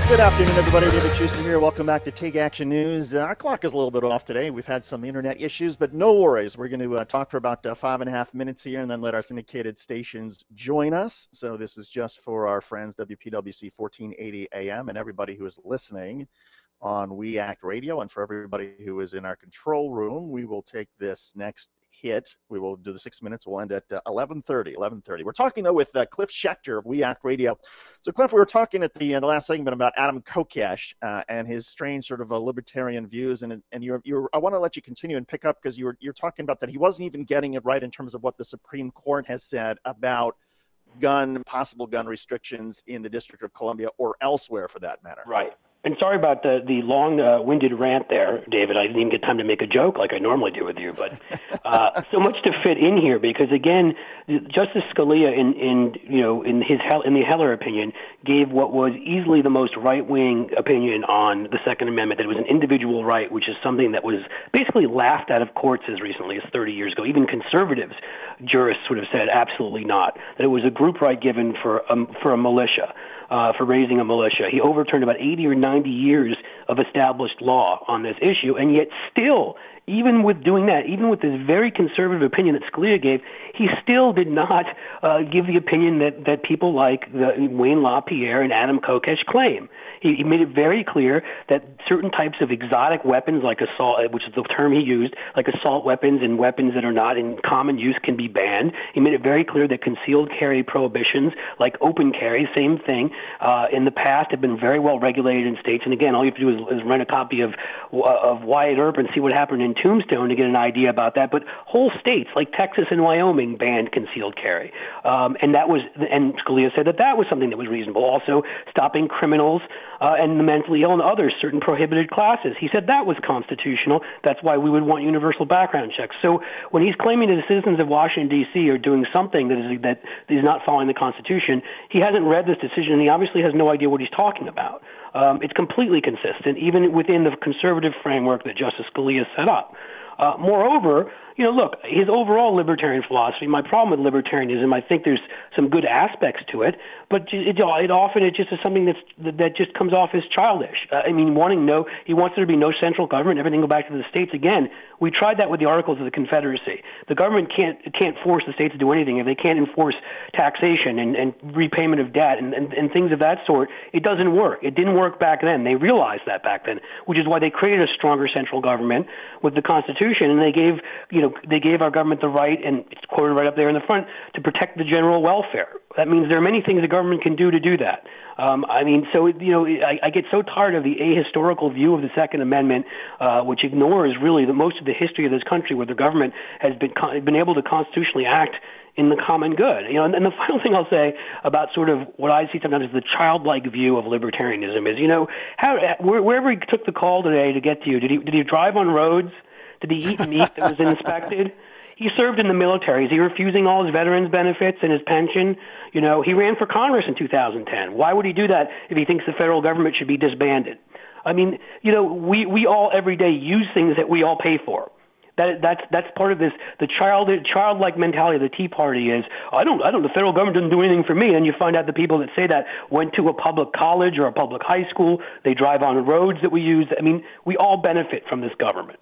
Good afternoon, everybody. David Shuster here. Welcome back to Take Action News. Our clock is a little bit off today. We've had some internet issues, but no worries. We're going to talk for about 5.5 minutes here and then let our syndicated stations join us. So this is just for our friends, WPWC 1480 AM, and everybody who is listening on We Act Radio. And for everybody who is in our control room, we will take this next hit. We will do the 6 minutes. We'll end at 11:30. We're talking, though, with Cliff Shecter of We Act Radio. So, Cliff, we were talking at the last segment about Adam Kokesh and his strange sort of libertarian views. And I want to let you continue and pick up because you're talking about that he wasn't even getting it right in terms of what the Supreme Court has said about possible gun restrictions in the District of Columbia or elsewhere, for that matter. Right. And sorry about the long-winded rant there, David. I didn't even get time to make a joke like I normally do with you, but so much to fit in here because, again, Justice Scalia, in the Heller opinion, gave what was easily the most right-wing opinion on the Second Amendment, that it was an individual right, which is something that was basically laughed out of courts as recently as 30 years ago. Even conservatives, jurists would have said absolutely not, that it was a group right given for a militia. For raising a militia. He overturned about 80 or 90 years of established law on this issue, and yet still, even with doing that, even with this very conservative opinion that Scalia gave, he still did not give the opinion that people like Wayne LaPierre and Adam Kokesh claim. He made it very clear that certain types of exotic weapons, like assault, which is the term he used, like assault weapons and weapons that are not in common use, can be banned. He made it very clear that concealed carry prohibitions, like open carry, same thing, in the past have been very well regulated in states. And again, all you have to do is rent a copy of Wyatt Earp and see what happened in Tombstone to get an idea about that. But whole states like Texas and Wyoming banned concealed carry, and Scalia said that was something that was reasonable. Also, stopping criminals and the mentally ill and others, certain prohibited classes. He said that was constitutional. That's why we would want universal background checks. So when he's claiming that the citizens of Washington, D.C. are doing something that is not following the Constitution, he hasn't read this decision, and he obviously has no idea what he's talking about. It's completely consistent, even within the conservative framework that Justice Scalia set up. Moreover, look, his overall libertarian philosophy, my problem with libertarianism, I think there's some good aspects to it, but it often just is something that just comes off as childish. He wants there to be no central government, everything go back to the states. Again, we tried that with the Articles of the Confederacy. The government can't force the states to do anything. If they can't enforce taxation and repayment of debt and things of that sort, it doesn't work. It didn't work back then. They realized that back then, which is why they created a stronger central government with the Constitution, and they gave our government the right, and it's quoted right up there in the front, to protect the general welfare. That means there are many things the government can do to do that. I get so tired of the ahistorical view of the Second Amendment, which ignores really most of the history of this country, where the government has been able to constitutionally act in the common good. And the final thing I'll say about sort of what I see sometimes as the childlike view of libertarianism is, wherever he took the call today to get to you, did he drive on roads? Did he eat meat that was inspected? He served in the military. Is he refusing all his veterans benefits and his pension? He ran for Congress in 2010. Why would he do that if he thinks the federal government should be disbanded? We all every day use things that we all pay for. That's part of this. The childlike mentality of the Tea Party is, the federal government doesn't do anything for me. And you find out the people that say that went to a public college or a public high school. They drive on roads that we use. We all benefit from this government.